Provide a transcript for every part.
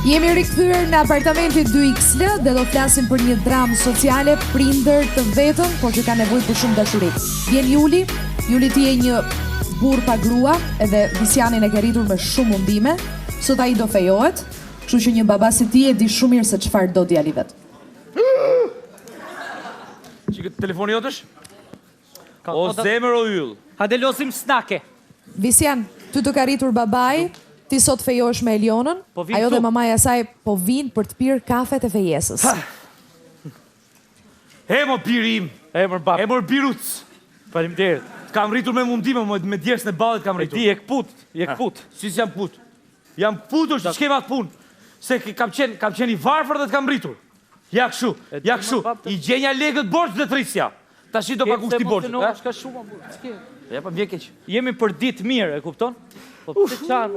Jemi rikthyer në apartamentin 2XL dhe do flasim për një dramë sociale, prindër të vetëm, por që ka nevojë për shumë dashuri. Vjen Juli, Juli ti je një burr pa grua, edhe Visianin e ke rritur me shumë mundime. Sot ai do fejohet, kështu që një baba si ti e di shumë mirë se çfarë do djali vet. Çike telefoni jotësh? O zemër o yll. Hajde losim snake. Visian, ty të ka rritur babai. Ti sot fejohesh me Elionën, ajo dhe mamaja saj po vinë për të pirë kafet e fejesës. Hemor birim, hemor biruc. Faleminderit. Kam rritur me mundime, me djersën e ballit kam rritur. Di, je kput. Si jam kput. Jam kputur që s'kem atë punë. Se kam qenë i varfër dhe të kam rritur. Ja kështu. I gjenja legët borxh dhe trisja. Tash do pagush ti borxhin. Shka shumë, Ja pa vjen keq. Jemi për ditë mirë, e kupton? Po pse çan?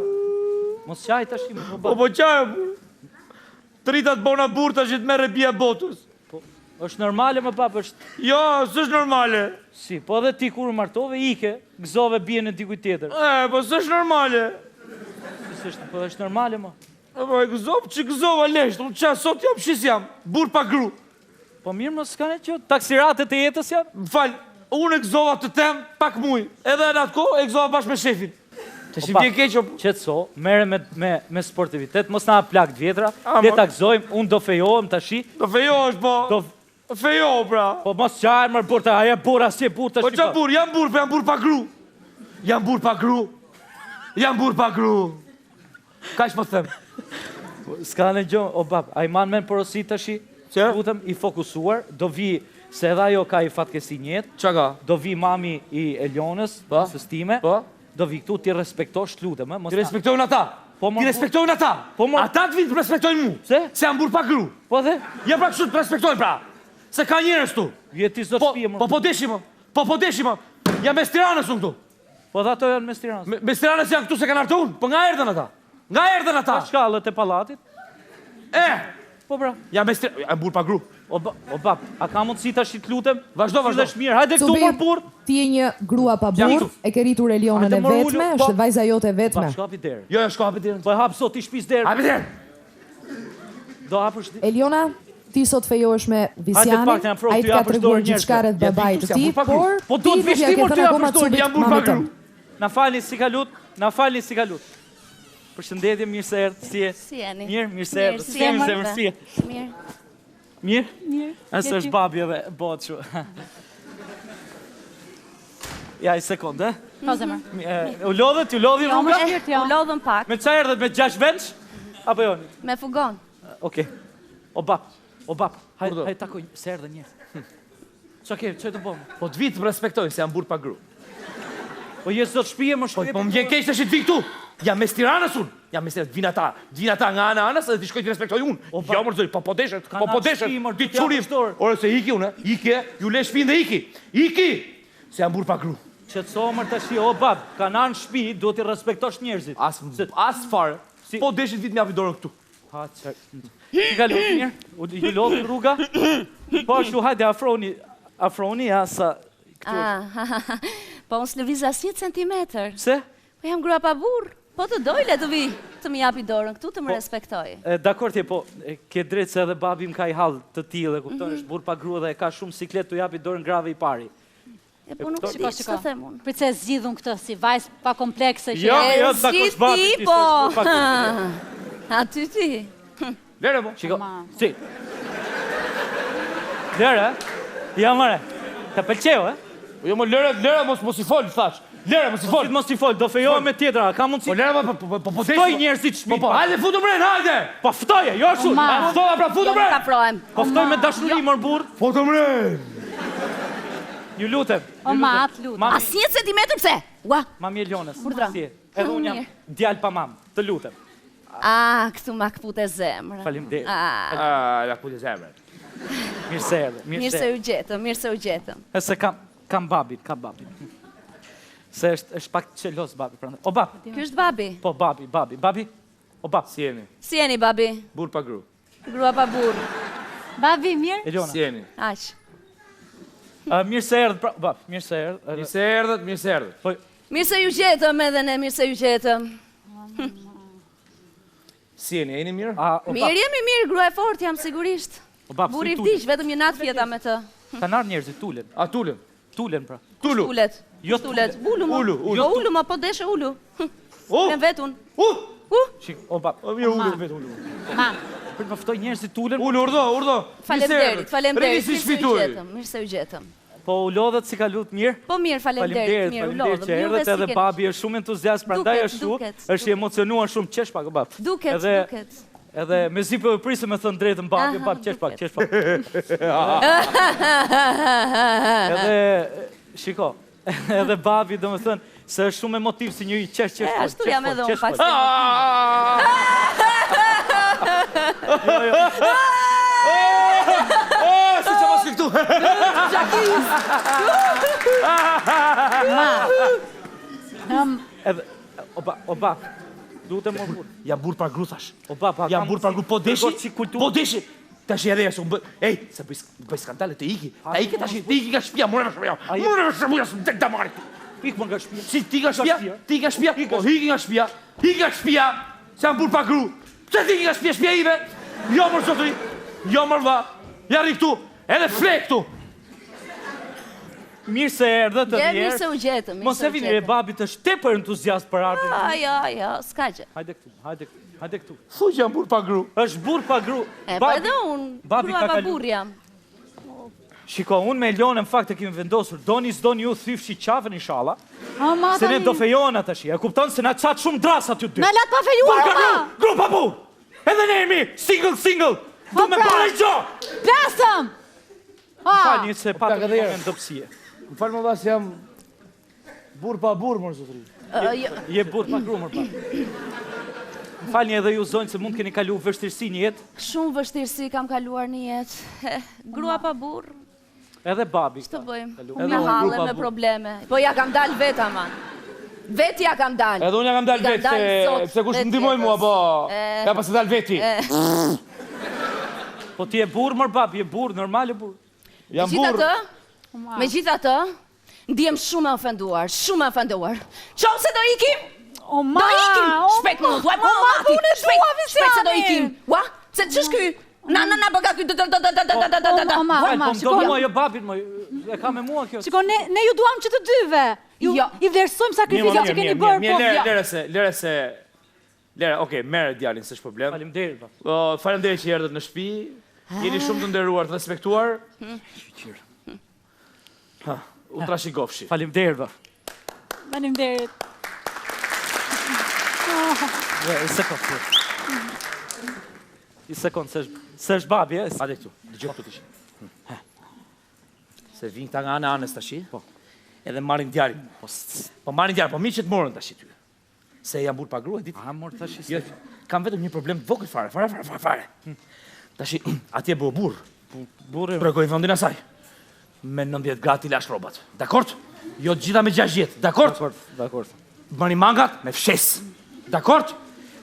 Mos qaj tash më po. Po qaj. Tritat bona burr tash të merre bia botës. Po është normale më pap, është. Jo, s'është normale. Si, po edhe ti kur martove ike, gëzove bien e dikujt tjetër. Po s'është normale. Po është normale më. Po e gëzova lesht, unë qa sot jam shis jam, burr pa gru. Po mirë më s'ka ne që taksiratet e jetës janë? M'fal, unë e gëzova të tem pak muj, edhe në atë kohë e gëzova bashkë me shefin. Të shim vjen keq. Qetëso, merre me sportivitet, mos na plak të vjetra, le ta gëzojmë, unë do fejohem tash. Do fejohesh po. Do fejo pra. Po mos qaj më burr, aja burra si burr tash. Po ç'a burr, jam burr pa gru. Jam burr pa gru. Kaç po them? S'ka në gjë, o bab, a i man men porosi tash, lutem i fokusuar, do vi, se edhe ajo ka i fatkesi njetë. Qa ka? Do vi mami i Elionës, së stime, do vi këtu ti respektosh, lutem, ti respektojnë ata? Ti respektojnë ata? Ata të vinë të respektojnë mu? Se? Se jam burr pa gru. Po dhe? Ja pra kështu të respektojnë pra. Se ka njerëz tu. Jeti zot shpije më. Po deshi më. Jam mes Tiranës unë këtu. Po dhe ato janë mes Tiranës. Mes Tiranës janë këtu se kanë ardhur unë. Po nga erdhen ata? Pa shkallët e pallatit? Po pra. Jam burr pa gru. O bab, a ka mundësi tash të lutem? Vazhdo. Hajde këtu mor burr. Ti je një grua pa burr, e ke rritur Elionën e vetme, është vajza jote e vetme. Pa shkapi derën. Jo, shkapi derën. Po e hap sot ti shtëpis derën. Hapi derën. Do hapësh ti. Eliona, ti sot fejohesh me Visianin, ai të ka treguar gjithçka rreth babait të tij, por po do të vish ti por ty apo shtoj jam burr pa gru. Na falni si ka lut. Përshëndetje, mirë se erdhë, si e? Si jeni? Mirë se erdhë, si e? Mirë? Asë është babi edhe botë shu. Ja, i sekund, e? Po, zemër. U lodhët, u lodhi rruga? U lodhën pak. Me qa erdhët, me 6 venç? Apo joni? Me fugon. Oke. O bap, hajde takoj, se erdhë njërë. Qa kërë, që të bomë? Po të vitë më respektojnë, se jam burr pa gru. Po jesë do të shpije më shkrepi. Po më vjen keq të shi të vi këtu. Jam mes Tiranës unë. Jam mes Tiranës, vin ata nga anës edhe ti shkoj të respektoj unë. Jo mërzoj, po deshet, ti qurim. Ore se iki unë, ju le shpinë dhe iki. Se jam burr pa gru. Qetëso mër të shi, o bab, ka nanë shpi, do t'i respektosh njerëzit. As fare, po deshit vit me api dorën këtu. Ha, qërë. Ti ka lutë mirë? Ju lodhi rruga? Po, shu hajde, afroni, asa këtu. Po, unë s'lëviz as 1 centimetër. Pse? Po jam grua pa burr. Po të dojle të vi, të më japi dorën këtu, të më respektoj. Dakor tje, po, ke drejtë se edhe babim ka i halë të tillë, kupton, është burr pa grua dhe ka shumë siklet të japi dorën grave i pari. Po nuk di, që të them unë. Për që zgjidhun këtë si vajzë pa komplekse që... Jo, dakor babi, ti po. A ty ti? Lere, po. Shiko, si. Lere, ja mëre, të pëlqeo, Jo, më lere, mos i fol, thash. Lere, mos i fol. Mos i fol, do fejohem me tjetra, ka mundësi. Po lere, po ftoj njerëzit shtëpi. Po, hajde futu mren, hajde. Po ftoje, jo ashtu. Ftova pra futu mren. Po ftoj me dashuri, mor burr. Futu mren. Ju lutem. O mat, lutem. As 1 centimetër pse? Ua. Mami Elionës. Urdhra. Edhe unë jam djalë pa mam. Të lutem. Këtu ma këput e zemrë. Faleminderit. Ja këput e zemrë. Mirë se erdhe. Mirë se u gjetëm. E se kam babin. Se është pak qelos babi. O bab. Ky është babi? Po, babi. O bab. Si jeni? Si jeni, babi? Burr pa gru. Grua pa burr. Babi, mirë? Eliona. Si jeni? Aq. Mirë se erdhë, bab, mirë se erdhë. Mirë se erdhët. Mirë se ju gjetëm edhe ne, mirë se ju gjetëm. Si jeni, jeni mirë? Mirë jemi mirë, grua e fort jam sigurisht. Buri i vdiq, vetëm një natë fjeta me të. Kanë ardhur njerëzit, tulen. A tulen? Tulen pra. Tulu. Tulet. Jo Tulet. Ulu ma. Jo ulu ma, po deshe ulu. Lem vetun. Shik, o bab. Mirë, ulu, vetë ulu. Ma, Për të ftoj njerëzit tulen. Ulu, urdo. Faleminderit, faleminderit. Risi shpituari. Mirë se u gjetëm. Po u lodhet si ka lut mirë? Po mirë, faleminderit, mirë u lodhëm. Që erdhët edhe babi është shumë entuziast, prandaj është i emocionuar shumë, qesh pak o bab. Duket. Edhe me zi po e prisë me thënë drejtën babi, bab qesh pak. Edhe shiko, edhe babi do me thënë se është shumë emotiv si një qesh. Ashtu jam edhe unë pak. Si që mos këtu. Edhe, o bab, duhet e më burë. Jam burë pra gru, thash. O bab, Jam burë pra gru, po deshi. Tash edhe jashtë, ej, se bëj skandale të iki. Ta iki tash, ti iki nga shpia, mure me shpia, së tek damari. Ikë më nga shpia. Si ti nga shpia, po hiki nga shpia, se jam burë pra gru. Se ti iki nga shpia ive, jo mërë zotëri, jo mërë va, jarri këtu, edhe flek këtu. Mirë se erdhe të djerë. Mirë se u gjetëm. Mos e vini, babit është tepër entuziast për ardhin. Jo, s'ka gjë. Hajde këtu. Thu që jam burë pa gru. është burë pa gru. Po edhe unë, grua pa burë jam. Shiko, unë me Elionën në fakt e kemi vendosur, doni s'doni ju thyfshi qafën inshallah. ma Se ne do fejona të shi, e kupton se na qatë shumë dras aty dy. Na lat pa fejuar, Burë pa ma! gru, gru pa burë. Edhe ne jemi, single. Du me pare gjo. Plasëm! Falni se ka patëm edhe një herë. moment dopsie. Më falë më vas jam burë pa burë, mërë zotëri. Je burë pa gru, mërë pa. Më falni edhe ju zonjë se mund keni kalu vështirësi një jetë. Shumë vështirësi kam kaluar një jetë. Grua pa burë, Edhe babi. që të bëjmë? Edhe Me unë, halle, grupa me burë. probleme. Po ja kam dalë vetë, aman. Vetë ja kam dalë. Edhe unë ja kam dalë Kam vetë, dalë sot, se kush vetë më ndihmoj mua, po... E. Ja pas e dalë veti. Po ti je burë, mërë babi, je burë, normal e burë. Jam burë. Me gjitha të, ndihem shumë e ofenduar. Qonë se do ikim? O ma! Do ikim! Shpejt më thuaj, mo mati! Shpejt se do ikim! Ua? Se që shky? Na, bëga ky... O ma, Po më do shiko, mua jo babit, e ka me mua kjo. shiko, ne ju duam që të dyve. Jo. I vlerësojmë sakrificat që keni bërë, po... Lere, okej, merë djalin, s'është problem. Faleminderit, bab. Faleminderit që erdhët në shtëpi. Jeni shumë të nderuar, të respektuar. U trashigofshi. Faleminderit, bab. Faleminderit. Një sekund, se është babi, e? Hajde këtu, dëgjoj këtu tash. Se vinë këta nga anës tash. Po. Edhe marrin djalin. Po marrin djalin, po miqet morën tash ty. Se jam burë pa grua, ditë. Morë tash Jo, kam vetëm një problem të vogël fare. Tash atje bëu burr. burë. Pregoj vendin asaj. Me 90 gradë i lash rrobat. Dakord? Jo të gjitha me 60, dakord? Dakord. Bani mangat me fshes. Dakord?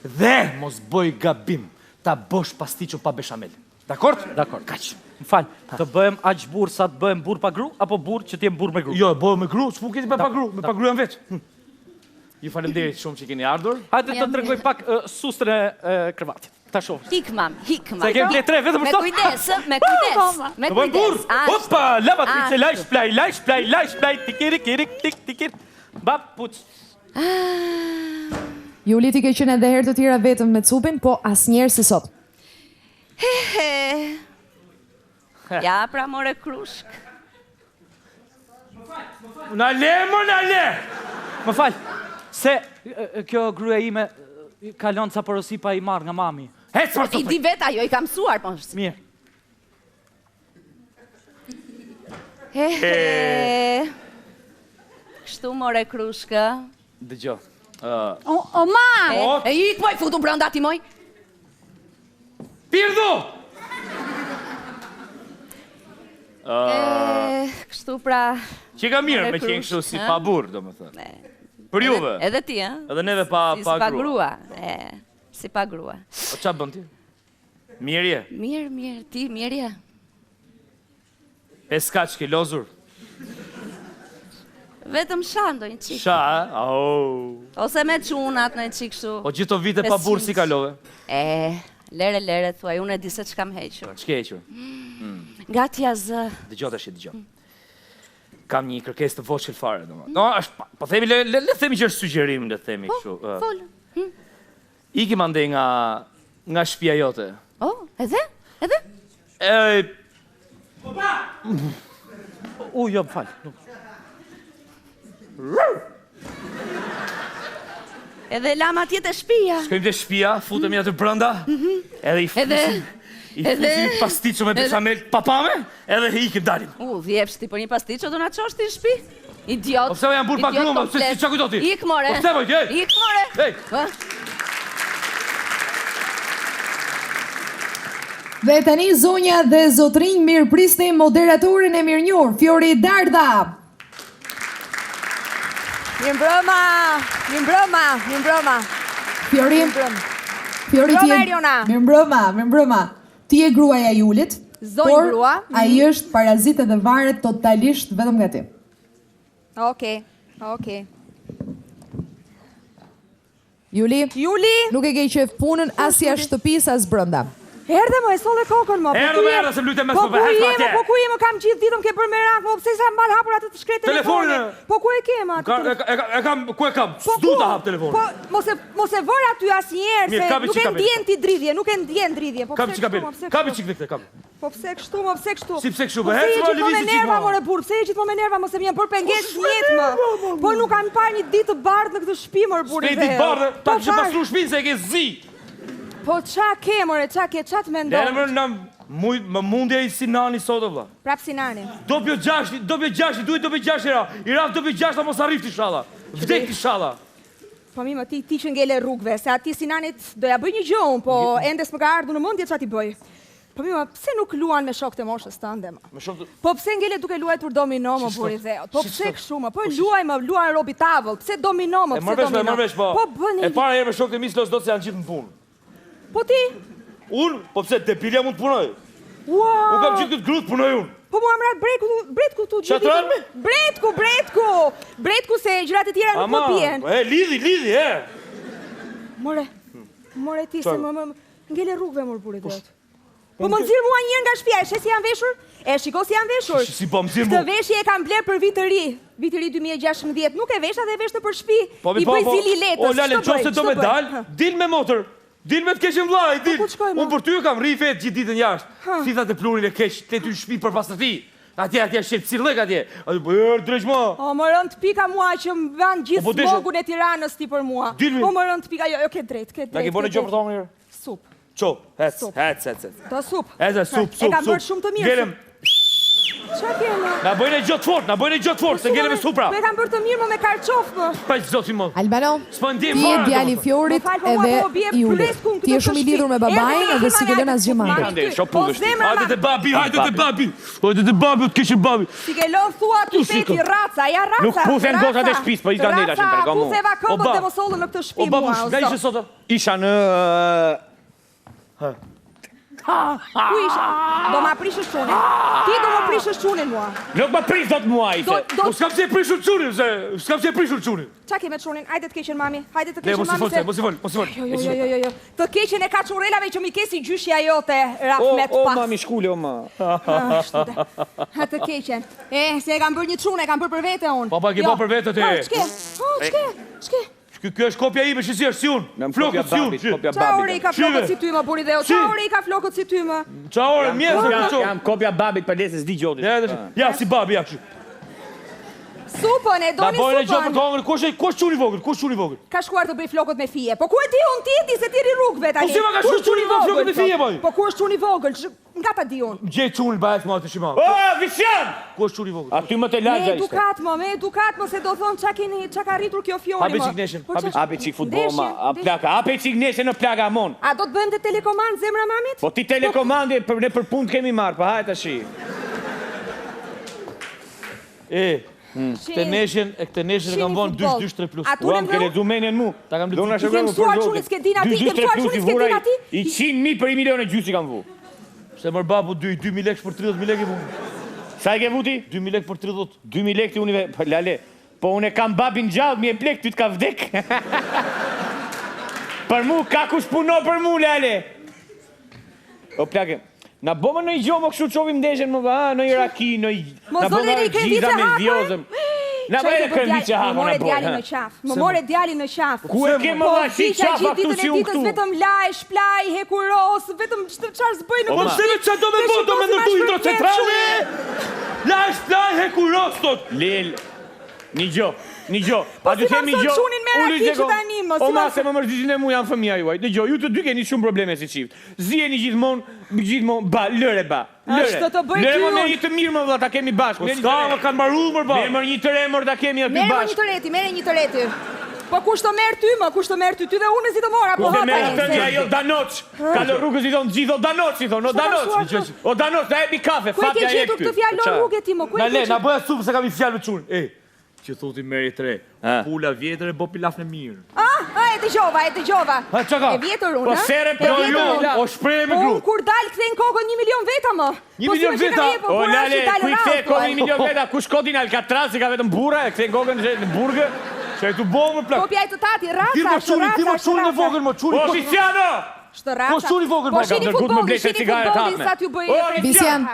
Dhe mos bëj gabim ta bosh pastiçun pa beshamel. Dakord? Dakord. Kaq. Më fal, të bëhem aq burr sa të bëhem burr pa gru apo burr që të jem burr me gru? Jo, bëu me gru, s'pu keti me pa gru, me pa gru jam vet. Ju falenderit shumë që keni ardhur. Hajde të tregoj pak sustrën e krevatit. Ta shoh. Hikmam. Se kem ble 3 vetëm për Me sot. kujdes, me kujdes. Me Të bëjmë burr. kujdes. Opa, lava trice, lajsh plaj, tikir. Bab puç. Juli ti ke qenë edhe herë të tjera vetëm me cupin, po asnjëherë si sot. Ja, pra more krushk. Na le. Më fal. Se kjo gruaja ime ka lënë ca porosi pa i marr nga mami. Hec për I di vet ajo, i kam mësuar, po. Mirë. Kështu more krushkë. Dëgjoj. O ma! E ik moj, futu brenda ti moj. Pirdu! Kështu pra... Që ka mirë me More qenë kështu krushk, si ha? pa burr, domethënë. Për juve. Edhe ti, ha? Edhe neve pa Si pa grua. grua. Si pa grua. Po ç'a bën ti? Mirë je. Mirë, ti mirë je. 5 kaç ke lozur. Vetëm sha ndonjë çik. Sha, au. Ose me çunat në çik kështu. O gjithë vite pa burr si kalove? Lere, thuaj, unë e di se ç'kam hequr. Ç'ke hequr? Gati azë. Dëgjoj tash, dëgjoj. Kam një kërkesë të voçil fare, domethënë. No, është, po themi le themi që është sugjerim, le themi kështu. Fol. Ikim ande nga shtëpia jote. Oh, edhe? Edhe? Jo, fal. Edhe lama tjetë e shpia. Shkojmë te shtëpia, futemi aty brenda, edhe i fusim pasticcio me bechamel papame, edhe ikim dalim. Vjepsh ti për një pasticcio do na çosh ti në shtëpi? Idiot. Po pse janë burr pa gruma, pse çka kujto ti? Ik more. Po pse voj, ej? Ik more. Ej. Dhe tani zonja dhe zotrinj mirëprisni moderatorin e mirënjohur, Fiori Dardha. Mirëmbrëma. Fiori ti mirëmbrëma. Ti e gruaja e Julit, por ai është parazit edhe varet totalisht vetëm nga ti. Okej. Juli, Juli, nuk e ke qef punën as jashtë shtëpisë as brenda. erdhe më, e solle kokën më. Erdhe se lutem mes me atje. Po ku jemi, kam gjithë ditën ke bërë merak, më pse sa mbal hapur atë të shkretë telefonin. Po ku e kem atë? Ku e kam? S'du ta hap telefonin. Po mos e vër aty asnjëherë se nuk e ndjen ti dridhje, nuk e ndjen dridhje. Po pse kështu? Kapi çik këtë, kapi. Po pse kështu, Si pse kështu? Bëhet më lëvizje çik. Nerva more burr, pse je gjithmonë me nerva, mos e vjen bër pengesë jetë më. Po nuk kam parë një ditë të bardhë në këtë shtëpi më burr. Ditë të bardhë, ta kishe pasur shtëpinë se e ke zi. Po qa ke, more, qa të mendon? Më mundja i Sinani sot, vëlla. Prap Sinani. Doppio 6, duhet doppio 6 era. I raf doppio 6, mos arrif ti shalla. Vdek ti shalla. Po mi më ti që ngele rrugve, se ati Sinanit doja bëj një gjohën, po endes më ka ardhur në mendje ç'a ti bëj. Po mi më, pse nuk luan me shokët e moshës tënde më? Po pse ngele duke luajtur domino më buri dheut? Po pse kështu më? Po luan robi tavëll, pse domino më? E marrësh, po. E para herë me shokët e mi s'los do të se janë gjithë në punë. Po ti? Unë? Po pse, depilja mund të punoj? Wow! Unë kam gjithë këtë grutë punoj unë. Po mua mrat bretku tu gjithë. Çfarë me? Bretku se gjërat e tjera nuk më bien. Lidhi, More ti se më ngele rrugëve më buri dot. Po më nxirr mua një nga shtëpia, e si janë veshur? E shiko si janë veshur. Si po nxirr mua? Këtë veshje e kam bler për vit të ri. Viti ri 2016. Nuk e vesha dhe vesh në për shtëpi. I bëj zili letës. O lale, nëse do me dal, dil me motor. Dil me të keqen vllai, dil. Unë për ty kam rri vet gjithë ditën jashtë. Thithat e plurin e keq, te ty në shtëpi për pastërti. Atje shep cillëk atje. Drejt më. O më rën të pika mua që më van gjithë smogun e Tiranës ti për mua. Po më rën të pika, jo, ke drejt. Na ke bënë gjë për të mirë? Sup. Ço, hec. Do sup. Sup. E kam bërë shumë të mirë. Gelem. Qa kema? Na bëjnë gjotë fort, se ngelem me supra. Po e kam bërë të mirë më me karqof më. Pa që zoti më. Albano, ti e djali Fiorit edhe Julit. Ti e shumë i lidhur me babain edhe si ke lënë asgjë manj. Hajde te babi. Hajde te babi, të kishë babi. Si ke lënë thua të peti, raca. Nuk pusen gota dhe shpis, po i ka neta që më përgomu. Raca, puseva këmbët dhe mos ollën në këtë shpi mua. O babush, nga ishe sot? Isha në... Ku isha? Do ma prishësh qunin. Ti do ma prishësh qunin mua. Nuk ma prish do të mua ise. Po s'kam që e prishur qunin, Qa ke me qunin? Hajde të keqen mami. Hajde të keqen mami se... Mos i fol. Jo. Të keqen e kaçurelave që mi kesi gjyshja jote, raf me të pas. O, mami, shkulle, o, ma. Ha të keqen. Se e kam bërë një qunë, e kam bërë për vete unë. Papa, ke bërë për vete te. Ç'ke? Kjo është kopja ime, si është si unë. Flokët si unë. Qa ore i ka flokët si ty më, buri dhe o? Qa ore i ka flokët si ty më? Qa ore, mjesë. Jam kopja babit për lesës di gjotit. Ja, si babi, ja, kështu. Supën, e doni supën. Da bojnë e gjopë të hongër, kush quni vogël? Ka shkuar të bëj flokët me fije. Po ku e di unë ti se ti ri rrugëve tani? Po si ma ka shkuar quni flokët me fije, boj? Po ku është quni vogël? Nga ta di unë? Gjej qunin bahet ma të shima. O, Vishan! Ku është quni vogël? A ty më të lagja ishte. Me edukat më se do thonë qa ka rritur kjo fjoni më. Hape qik neshen. Hape qik futbol ma, a plaka. Hape qik neshen në plaka mon. A do të bëjmë dhe telekomand zemra mamit? Po ti telekomandi ne për punë kemi marrë, pa hajt ashi. Këtë neshen kam vonë 2-3 plus. Uam ke lezu menjen mu. Ta kam lezu. lezu. I kem suar qunit s'ke din ati, I 100.000 për 1 milion e gjysë i kam vu. Se mërë babu 2.000 lekë për 30.000 lekë i vu. Sa i ke vuti? 2.000 lekë për 30. 2.000 lekë të unive, lale. Po unë e kam babin gjallë, mi e plek, ty t'ka vdek. Për mu, ka kush puno për mu, Lale. O plake, na bëmë në i gjomë, kështu qovim ndeshen më ba, në i raki, në i... Na bëmë në gjiza me vjozëm. Na bëjë këndiqe hako në bojë. Më more djali në qaf. Ku e ke më vashi qaf a këtu si unë këtu? Vetëm laj, shplaj, hekuros, vetëm qarë zbëj në Po pëse që do me bo, do me nërtu hidrocentrale? Laj, shplaj, hekuros, tot. Lel, një gjo. A të themi gjo, unë i qeko, o ma se më mërzizin e mu janë fëmija juaj. Dhe gjo, ju të dy keni shumë probleme si qift. Zjeni gjithmonë, ba, lëre ba. Lëre më me një të mirë më dhe ta kemi bashkë. Po s'ka më kanë maru mër ba. Merë një të remër ta kemi aty bashkë. Mere një të reti. Po kush të merë ty, kush të merë ty dhe unë si të mora, po hata e se. Ajo Danoq, kalë rrugës i thonë gjithë, o Danoq i thonë, o Danoq, da ebi kafe, fapja e këtu. Ku e ke gjetur këtë fjallë në rrugë e ti, ku e ke Na bëja supë se kam i fjallë me qunë. Që thoti meri të re, pula vjetër e bo pilaf në mirë. E të gjova. Qa ka? E vjetër unë, Po sere për o shprej me gru. Kur dalë këthejnë kokën 1 milion veta më. 1 milion veta? O Lale, ku i këthej kokën 1 milion veta, ku shkodin Alcatraz, i ka vetëm burra, e këthejnë kokën në burgë. Që e të bo më plak. Kopja e të tati, raca. Ti më qurin e vogën, më qurin. Oficiano! Po shuri vogën, po shini futbolin, sa t'ju bëjë. Bisian,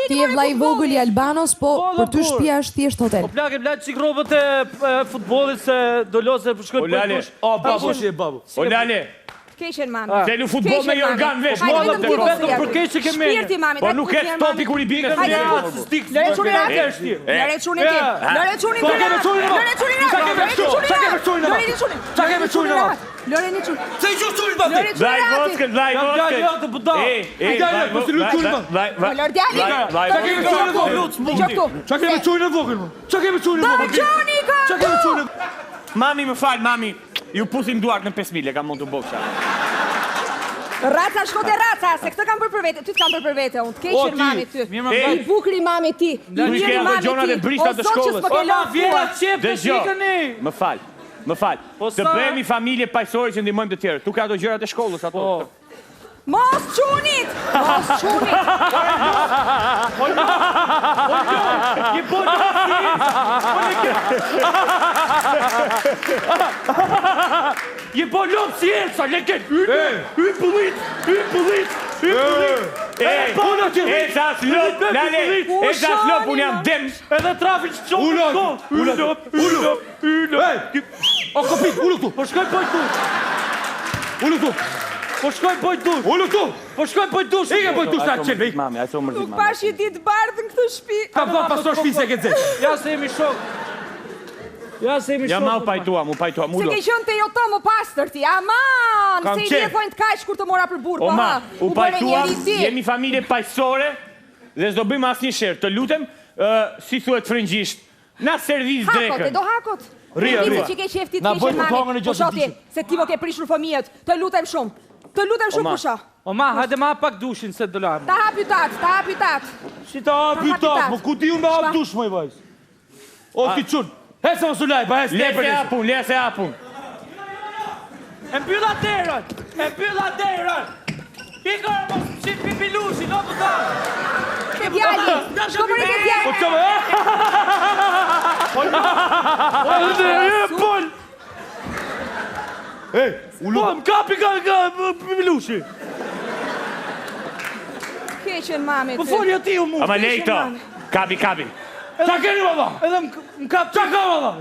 ti e vllai i vogël i Albanos, po për ty shtëpia është thjesht hotel. Po plake, blaq qik robët e futbolit se do lose për shkojnë për tush. O, babu është e babu. O Lale, Keqen mami. se lu futbol me Jorgan vesh, Hajde modët vetëm e ti rotë. Për keq që ke menjë. Shpirti mami. Po nuk e stopi kur i bine. Lëre çunin atë. Lëre çunin ti. Lëre çunin ti. Lëre çunin atë. Lëre çunin atë. Lëre një çunin. Se i qështë qurin bate? Lëre çunin atë. Vaj voskën. Lër djali. Qa kemi qurin e vogël? Qa kemi qurin e vogël? Qa kemi qurin e vogël? Qa kemi qurin e vogël? Mami më falë, mami. Ju pusim duart në 5.000, kam mund të boksha. Raca, shkote raca, se këtë kam për vete, ty t'kam për vete, unë t'keqen mami ty. I bukri mami ti, i mirë mami ti, o zot që s'po ke lofë. Më falë. Të bëhemi familje pajësore që ndihmojmë të tjerë. Tu ka ato gjërat e shkollës ato. Mos qunit! Je po Je po lopë si Elsa, leket! Hy pëllit! Elsa s'lop, Lale! Elsa s'lop, unë jam dem! Edhe trafiq qonë! Ullop! O kopit, ullop tu! Po shkoj pojt tu! Ullop tu! Po shkoj pojt tu! Ullop tu! Po shkoj pojt tu! Ike pojt tu s'ta qenë, vej! Mami, aso mërzit, Nuk mami. pash i ditë bardhë në këtë shpi. Ka pa pasor shpi se ke zetë. Ja se jemi shok! Ja ma u pajtuam, Se ke qënë të joto më pastër ti, aman! Se i djefojnë t'kajsh kur të mora për burë, O ma, u pajtuam, njeri jemi familje pajësore dhe s'do bëjmë asë një shërë. Të lutem, si thuet frëngjisht, na servis drekën. Hakot, e do hakot. Ria. Që ke qeftit kishen mami. Po shoti, se ti mo ke prishur fëmijët, të lutem shumë. Të lutem shumë pusha. O ma, hajde ma pak dushin se dolarë. Ta hapi tatë. Si ta hapi tatë, më ku ti unë me hap dush, moj vajzë. O ti qunë, hesë më sulaj, ba hesë Lese apun. E mbylla derën! Ikër mos si pipilushi, no të dalë! Ke djali, shko për e ke djali. O që me, e Po, më kapi ka pipilushi! Keqen mami Po ty. folja ti u mu! Ama lejto, kapi. qa keni baba? Edhe më kap Qa ka baba?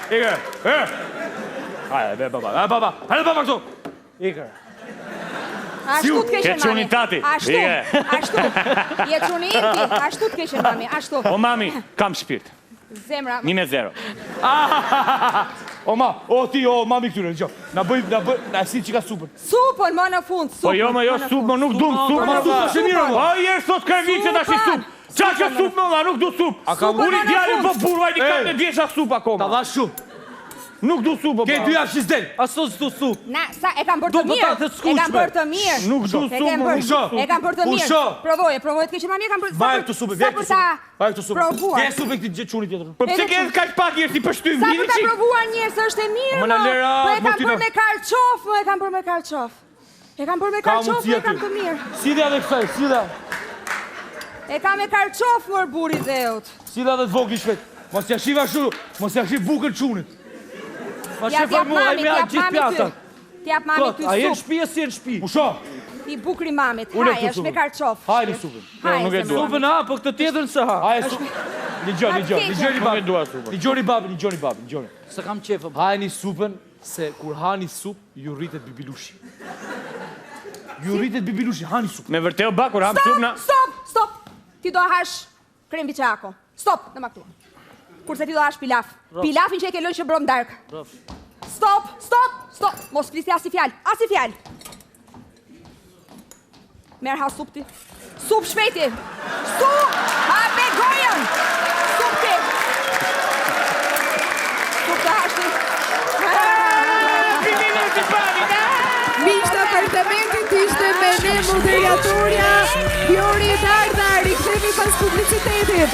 Ike, hajde baba këtu. Ikër. Ashtu t'keqen Ke mami. qunin tati. Ashtu. Je qunin ti, ashtu t'keqen mami, ashtu. O mami, kam shpirt. Zemra. 1-0. O ma, o ti, o mami këtyre, në që. Na si që ka supën. Supën më në fund, supën. Po jo, supë, më nuk du supë. Ma supë të shemira, ma. O, jërë sot kërvice të ashtë supë. Qa që supë, ma, nuk du supë. Uri djallin po burvaj, një kam në vjesha supë akoma. Ta dha shumë. Nuk du supë, Ke dy javë shizden. Aso s'du sup. Na, sa e kam bërë të Do mirë. patatë t'skuqme. E kam bërë të mirë. Nuk du supë, E kam bërë të mirë. Usho. Provoje të keqen mami, e kam bërë. Vaj këtu supë, vje këtu supë. Vaj këtu supë. provuar. Vje supë këti quni tjetër. Po pse ke kaq pak jërë si pështym, Sa vini për ta qik. provuar njerë, është e mirë, Më na lera, Po e më kam ty bërë na- me karqof, e kam bërë me karqof. E kam bërë me Ka karqof, mundësi e kam aty. të mirë. Si dhe edhe kësaj, si dhe. E ka me karqof mër buri dheut. Sila dhe të vogli shpet. Mos ja shiva shu, mos ja shiv bukën qunit. Ma shefaj mua, e me a gjithë pjatat. T'jap mami ty A jenë sup. shpi e si jenë shpi? Usho. I bukri mamit. Ule Haj, këtu është me supën. karqof. Hajde supën. Nuk e dua. Supën ha, po këtë tjetër se ha. Hajde supën. Ligjoni Nuk e dua supën. Ligjoni babi. Se kam qefë. Hajni supën, se kur hani sup, ju rritet bibilushi. Ju rritet bibilushi, hani supë. Me vërtet ba, kur ham sup na... Stop! Ti do hash krem biçako. Stop, në maktu. Kurse ti do hash pilaf. Pilafin që e ke lënë që brom dark. Stop! Mos flisi as i fjal. Merë ha sup ti. Sup shpejti. Sup! Ha me gojën! Sup ti! Sup të hash ti. Miqtë apartamentit ishte me ne moderatorja Fiori Dardha, rikthehemi pas publicitetit.